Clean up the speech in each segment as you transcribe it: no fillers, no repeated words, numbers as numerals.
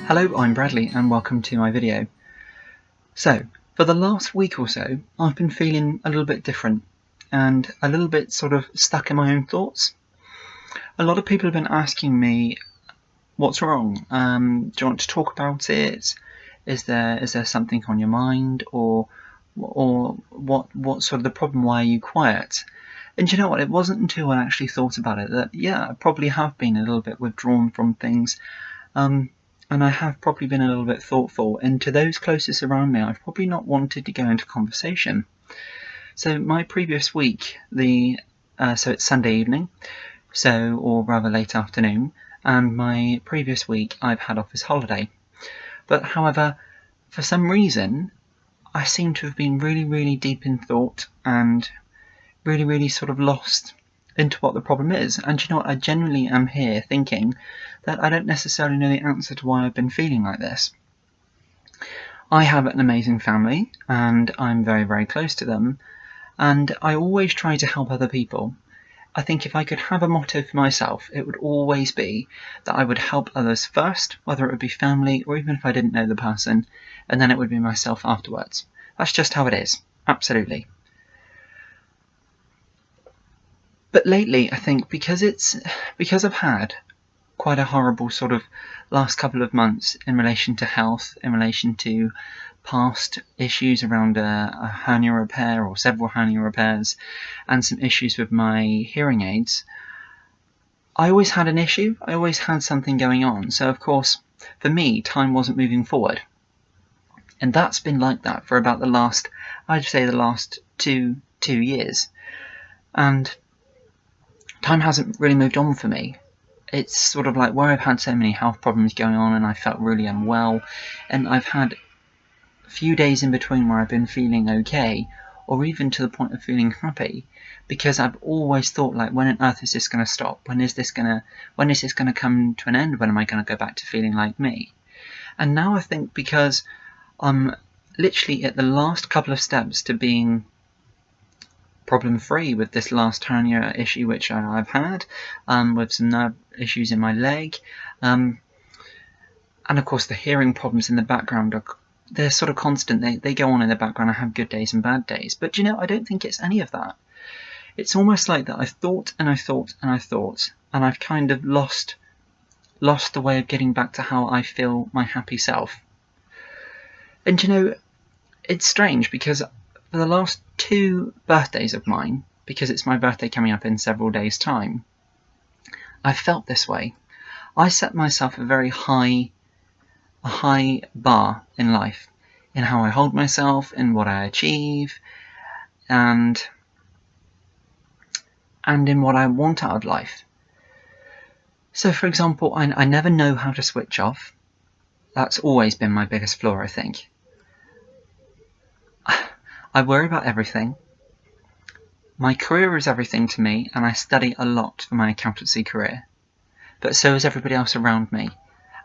Hello, I'm Bradley and welcome to my video. So, for the last week or so, I've been feeling a little bit different and a little bit sort of stuck in my own thoughts. A lot of people have been asking me, what's wrong? Do you want to talk about it? Is there something on your mind, or what sort of the problem? Why are you quiet? And you know what? It wasn't until I actually thought about it that, I probably have been a little bit withdrawn from things. And I have probably been a little bit thoughtful, and to those closest around me, I've probably not wanted to go into conversation. So my previous week, so it's Sunday evening, or rather late afternoon, and my previous week I've had office holiday. But however, for some reason, I seem to have been really, really deep in thought and really, really sort of lost into what the problem is. And you know what, I genuinely am here thinking that I don't necessarily know the answer to why I've been feeling like this. I have an amazing family and I'm very, very close to them, and I always try to help other people. I think if I could have a motto for myself, it would always be that I would help others first, whether it would be family or even if I didn't know the person, and then it would be myself afterwards. That's just how it is, absolutely. But lately, I think because I've had quite a horrible sort of last couple of months in relation to health, in relation to past issues around a hernia repair or several hernia repairs, and some issues with my hearing aids, I always had an issue. I always had something going on. So of course, for me, time wasn't moving forward. And that's been like that for about the last two years. And time hasn't really moved on for me. It's sort of like where I've had so many health problems going on and I felt really unwell, and I've had a few days in between where I've been feeling okay, or even to the point of feeling happy, because I've always thought, like, when on earth is this going to stop? When is this going to come to an end? When am I going to go back to feeling like me? And now I think because I'm literally at the last couple of steps to being problem-free with this last hernia issue which I've had, with some nerve issues in my leg, and of course the hearing problems in the background they're sort of constant. They go on in the background. I have good days and bad days, but you know, I don't think it's any of that. It's almost like that I've thought and I thought and I thought, and I've kind of lost the way of getting back to how I feel my happy self. And you know, it's strange because for the last 2 birthdays of mine, because it's my birthday coming up in several days' time, I've felt this way. I set myself a very high bar in life, in how I hold myself, in what I achieve, and in what I want out of life. So for example, I never know how to switch off. That's always been my biggest flaw, I think. I worry about everything. My career is everything to me, and I study a lot for my accountancy career. But so is everybody else around me.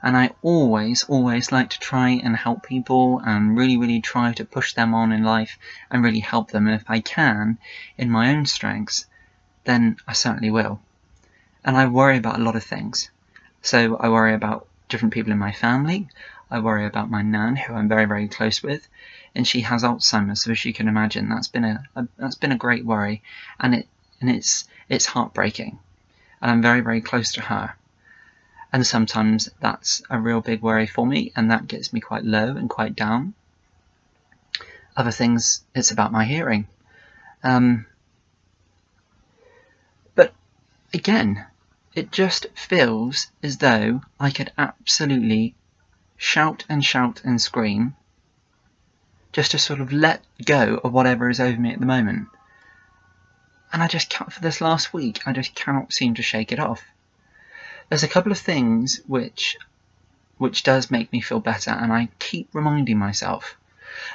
And I always like to try and help people and really, really try to push them on in life and really help them. And if I can, in my own strengths, then I certainly will. And I worry about a lot of things. So I worry about different people in my family. I worry about my nan, who I'm very, very close with, and she has Alzheimer's, so as you can imagine, that's been a great worry, and it's heartbreaking, and I'm very, very close to her, and sometimes that's a real big worry for me, and that gets me quite low and quite down. Other things, it's about my hearing, but again, it just feels as though I could absolutely shout and scream just to sort of let go of whatever is over me at the moment. And I just can't, for this last week, I just cannot seem to shake it off. There's a couple of things which does make me feel better, and I keep reminding myself.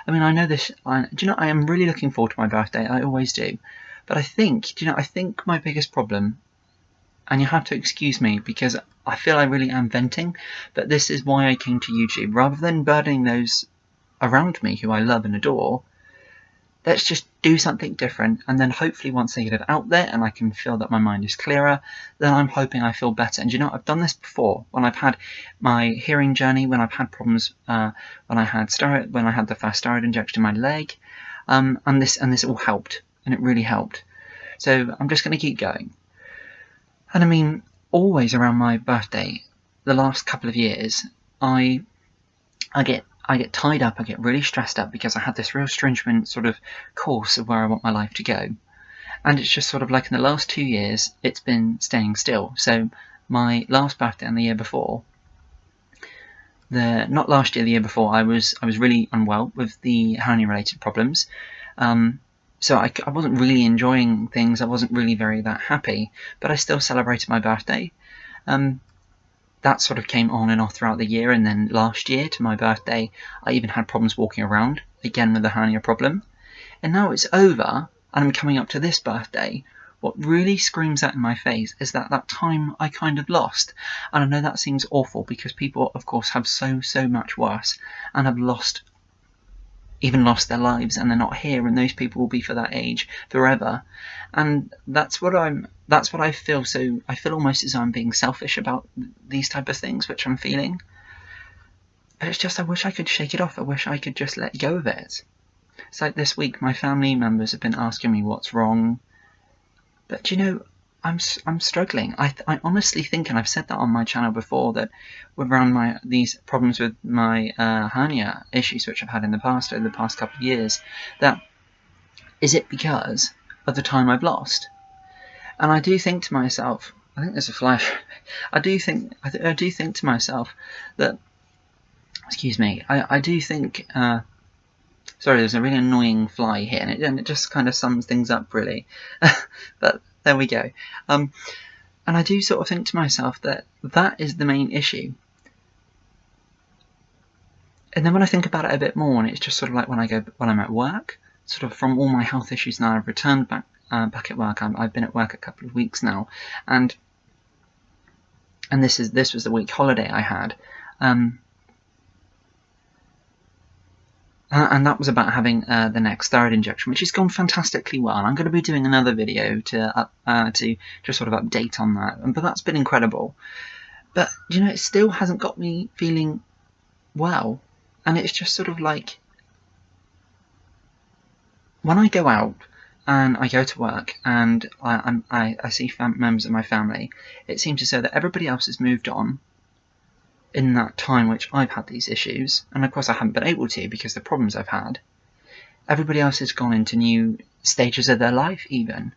I mean, I know this, I am really looking forward to my birthday, I always do. But I think my biggest problem, and you have to excuse me because I feel I really am venting, but this is why I came to YouTube. Rather than burdening those around me who I love and adore, let's just do something different, and then hopefully once I get it out there and I can feel that my mind is clearer, then I'm hoping I feel better. And you know, I've done this before when I've had my hearing journey, when I've had problems, when I had the first steroid injection in my leg, and this all helped, and it really helped. So I'm just going to keep going. And I mean, always around my birthday, the last couple of years, I get tied up, I get really stressed up because I had this real stringent sort of course of where I want my life to go. And it's just sort of like in the last 2 years, it's been staying still. So my last birthday and the year before, not last year, the year before, I was really unwell with the hernia-related problems. So I wasn't really enjoying things. I wasn't really that happy, but I still celebrated my birthday. That sort of came on and off throughout the year, and then last year to my birthday I even had problems walking around, again with the hernia problem. And now it's over and I'm coming up to this birthday. What really screams out in my face is that time I kind of lost. And I know that seems awful because people of course have so much worse and have lost their lives, and they're not here, and those people will be for that age forever. And that's what I feel. So I feel almost as though I'm being selfish about these type of things, which I'm feeling. But it's just, I wish I could shake it off. I wish I could just let go of it. It's like this week, my family members have been asking me what's wrong. But you know, I'm struggling. I honestly think, and I've said that on my channel before, that around these problems with my hernia issues, which I've had in the past, over the past couple of years, that is it because of the time I've lost? And I do think to myself, I think there's a fly. I do think to myself that, excuse me, I do think. Sorry, there's a really annoying fly here, and it just kind of sums things up really. But there we go. And I do sort of think to myself that is the main issue. And then when I think about it a bit more, and it's just sort of like when I'm at work, sort of from all my health issues now, I've returned back at work. I've been at work a couple of weeks now, and this was the week holiday I had. And that was about having the next steroid injection, which has gone fantastically well. And I'm going to be doing another video to just sort of update on that. But that's been incredible. But you know, it still hasn't got me feeling well. And it's just sort of like, when I go out and I go to work and I see members of my family, it seems as though that everybody else has moved on in that time which I've had these issues, and of course I haven't been able to because of the problems I've had. Everybody else has gone into new stages of their life even.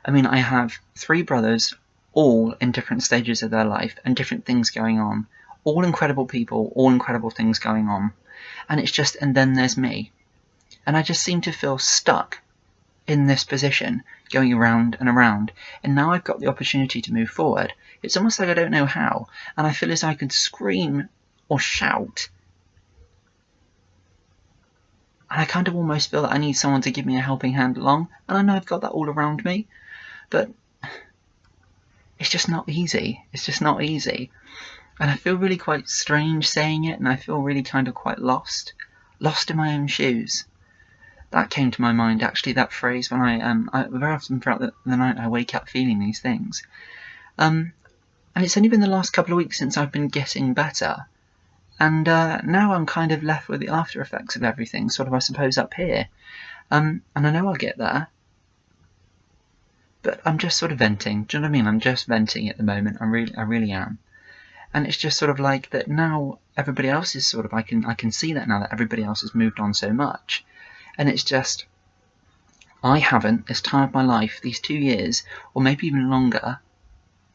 I mean, I have 3 brothers, all in different stages of their life and different things going on. All incredible people, all incredible things going on. And it's just, and then there's me. And I just seem to feel stuck in this position, going around and around, and now I've got the opportunity to move forward. It's almost like I don't know how, and I feel as though I could scream or shout, and I kind of almost feel that I need someone to give me a helping hand along, and I know I've got that all around me, but it's just not easy. It's just not easy, and I feel really quite strange saying it, and I feel really kind of quite lost in my own shoes. That came to my mind, actually, that phrase, when I very often throughout the night I wake up feeling these things. And it's only been the last couple of weeks since I've been getting better. And now I'm kind of left with the after effects of everything, sort of, I suppose, up here. And I know I'll get there. But I'm just sort of venting. Do you know what I mean? I'm just venting at the moment. I really am. And it's just sort of like that now everybody else is sort of, I can see that now that everybody else has moved on so much. And it's just, I haven't, this time of my life, these 2 years, or maybe even longer,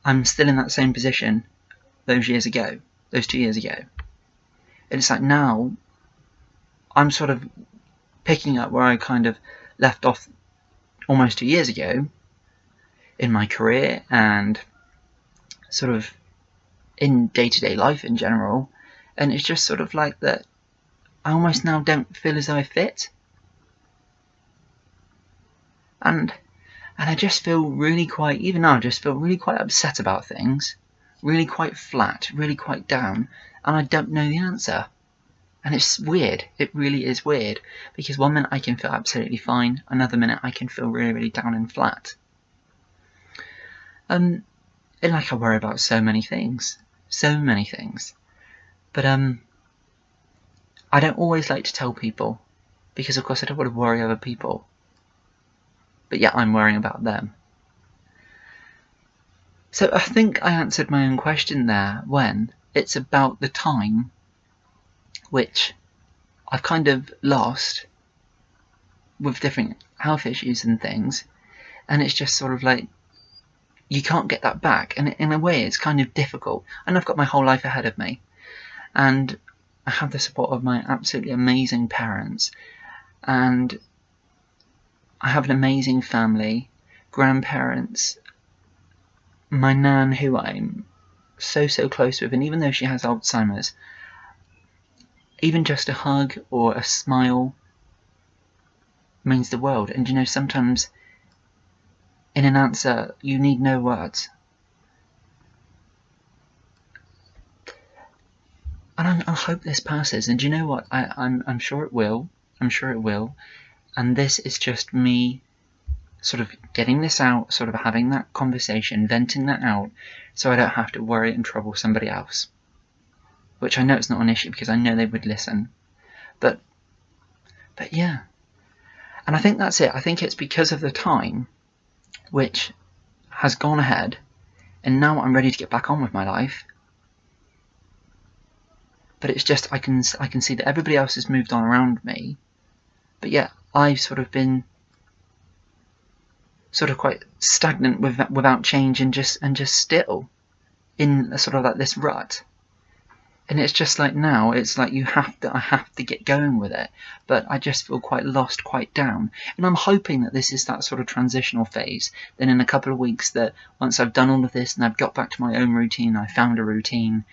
I'm still in that same position those 2 years ago. And it's like now, I'm sort of picking up where I kind of left off almost 2 years ago in my career and sort of in day-to-day life in general. And it's just sort of like that I almost now don't feel as though I fit. And I just feel really quite, even now I just feel really quite upset about things, really quite flat, really quite down, and I don't know the answer. And it's weird. It really is weird, because one minute I can feel absolutely fine, another minute I can feel really, really down and flat. And like, I worry about so many things. But I don't always like to tell people, because of course I don't want to worry other people. But yeah, I'm worrying about them. So I think I answered my own question there, when it's about the time which I've kind of lost with different health issues and things, and it's just sort of like, you can't get that back, and in a way it's kind of difficult. And I've got my whole life ahead of me, and I have the support of my absolutely amazing parents, and I have an amazing family, grandparents, my nan, who I'm so close with, and even though she has Alzheimer's, even just a hug or a smile means the world. And you know, sometimes in an answer you need no words. And I hope this passes, and do you know what, I'm sure it will. And this is just me sort of getting this out, sort of having that conversation, venting that out, so I don't have to worry and trouble somebody else. Which I know it's not an issue, because I know they would listen. But yeah. And I think that's it. I think it's because of the time which has gone ahead, and now I'm ready to get back on with my life. But it's just, I can see that everybody else has moved on around me, but yet I've sort of been sort of quite stagnant without change, and just still in a sort of like this rut. And it's just like, now it's like I have to get going with it, but I just feel quite lost, quite down. And I'm hoping that this is that sort of transitional phase. Then in a couple of weeks, that once I've done all of this and I've got back to my own routine, I found a routine,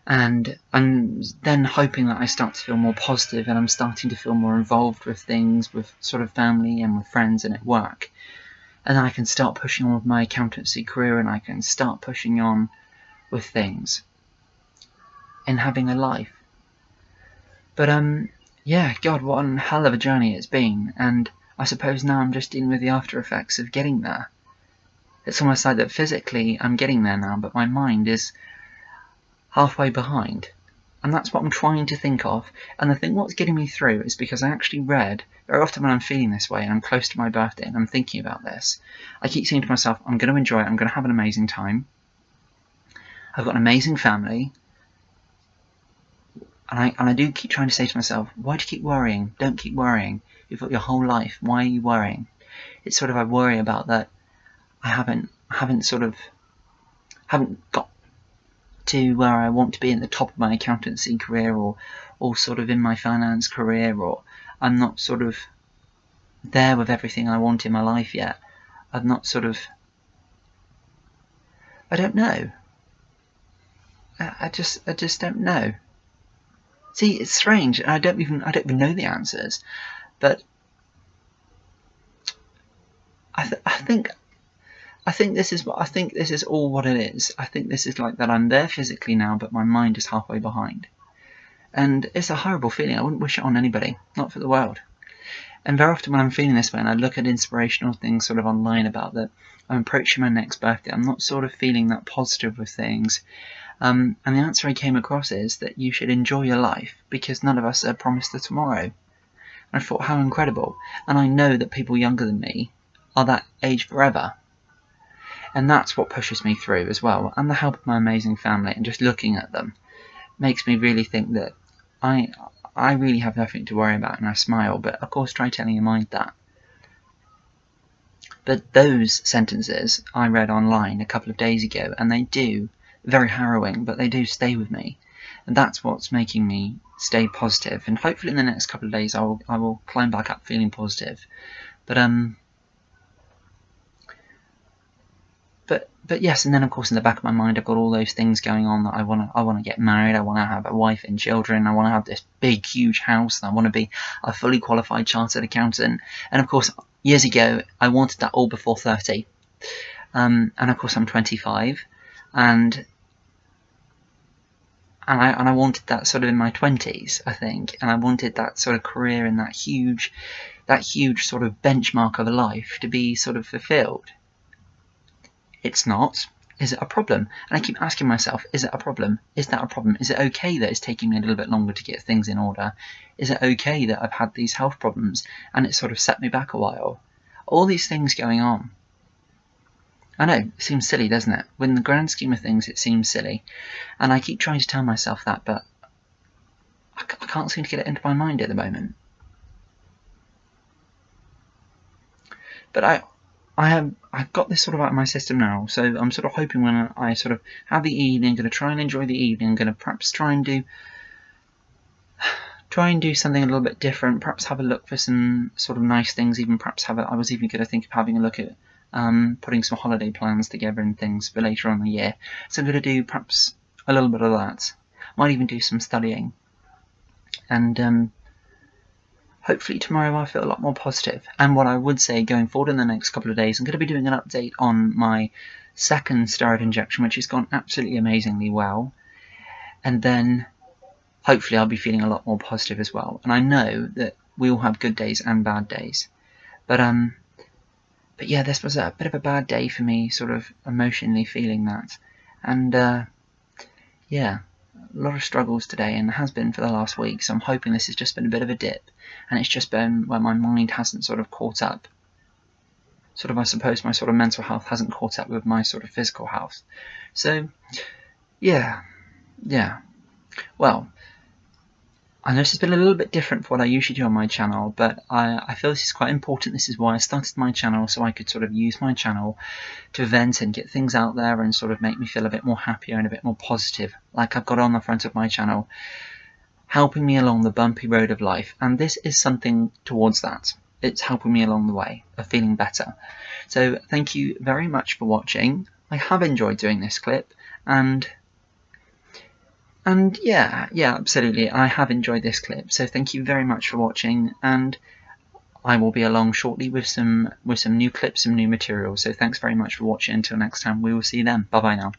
and I'm then hoping that I start to feel more positive, and I'm starting to feel more involved with things, with sort of family and with friends and at work. And then I can start pushing on with my accountancy career, and I can start pushing on with things and having a life. But yeah, God, what a hell of a journey it's been, and I suppose now I'm just dealing with the after effects of getting there. It's almost like that physically I'm getting there now, but my mind is halfway behind. And that's what I'm trying to think of. And the thing what's getting me through is because I actually read, very often when I'm feeling this way and I'm close to my birthday and I'm thinking about this, I keep saying to myself, I'm going to enjoy it, I'm going to have an amazing time. I've got an amazing family. And I do keep trying to say to myself, why do you keep worrying? Don't keep worrying. You've got your whole life. Why are you worrying? It's sort of, I worry about that I haven't got to where I want to be at the top of my accountancy career, or sort of in my finance career, or I'm not sort of there with everything I want in my life yet. I'm not sort of, I don't know. I just don't know. See, it's strange. I don't even know the answers, but I think this is all what it is. I think this is like that I'm there physically now, but my mind is halfway behind. And it's a horrible feeling. I wouldn't wish it on anybody, not for the world. And very often when I'm feeling this way, and I look at inspirational things sort of online about that, I'm approaching my next birthday, I'm not sort of feeling that positive with things. And the answer I came across is that you should enjoy your life, because none of us are promised a tomorrow. And I thought, how incredible. And I know that people younger than me are that age forever. And that's what pushes me through as well. And the help of my amazing family, and just looking at them makes me really think that I really have nothing to worry about, and I smile. But of course, try telling your mind that. But those sentences I read online a couple of days ago, and they do, very harrowing, but they do stay with me. And that's what's making me stay positive. And hopefully in the next couple of days I will climb back up feeling positive. But yes, and then of course in the back of my mind I've got all those things going on, that I wanna get married, I wanna have a wife and children, I wanna have this big huge house, and I wanna be a fully qualified chartered accountant. And of course years ago I wanted that all before 30. And of course I'm 25, and and I wanted that sort of in my 20s, I think, and I wanted that sort of career and that huge sort of benchmark of a life to be sort of fulfilled. It's not. Is it a problem? And I keep asking myself, is it a problem? Is that a problem? Is it okay that it's taking me a little bit longer to get things in order? Is it okay that I've had these health problems and it sort of set me back a while? All these things going on. I know, it seems silly, doesn't it? In the grand scheme of things, it seems silly. And I keep trying to tell myself that, but I can't seem to get it into my mind at the moment. But I've got this sort of out of my system now, so I'm sort of hoping when I sort of have the evening, I'm going to try and enjoy the evening, I'm going to perhaps try and do something a little bit different, perhaps have a look for some sort of nice things, even perhaps I was even going to think of having a look at putting some holiday plans together and things for later on in the year. So I'm going to do perhaps a little bit of that. Might even do some studying. And hopefully tomorrow I'll feel a lot more positive. And what I would say going forward in the next couple of days, I'm going to be doing an update on my second steroid injection, which has gone absolutely amazingly well. And then hopefully I'll be feeling a lot more positive as well. And I know that we all have good days and bad days. But yeah, this was a bit of a bad day for me, sort of emotionally feeling that. And yeah, a lot of struggles today, and has been for the last week, so I'm hoping this has just been a bit of a dip, and it's just been where my mind hasn't sort of caught up. Sort of, I suppose, my sort of mental health hasn't caught up with my sort of physical health. So, yeah. Well, I know this has been a little bit different from what I usually do on my channel, but I feel this is quite important. This is why I started my channel, so I could sort of use my channel to vent and get things out there and sort of make me feel a bit more happier and a bit more positive, like I've got on the front of my channel, helping me along the bumpy road of life. And this is something towards that. It's helping me along the way of feeling better. So thank you very much for watching. I have enjoyed doing this clip, and yeah, absolutely, I have enjoyed this clip, so thank you very much for watching, and I will be along shortly with some new clips, some new material, so thanks very much for watching. Until next time, we will see you then. Bye bye now.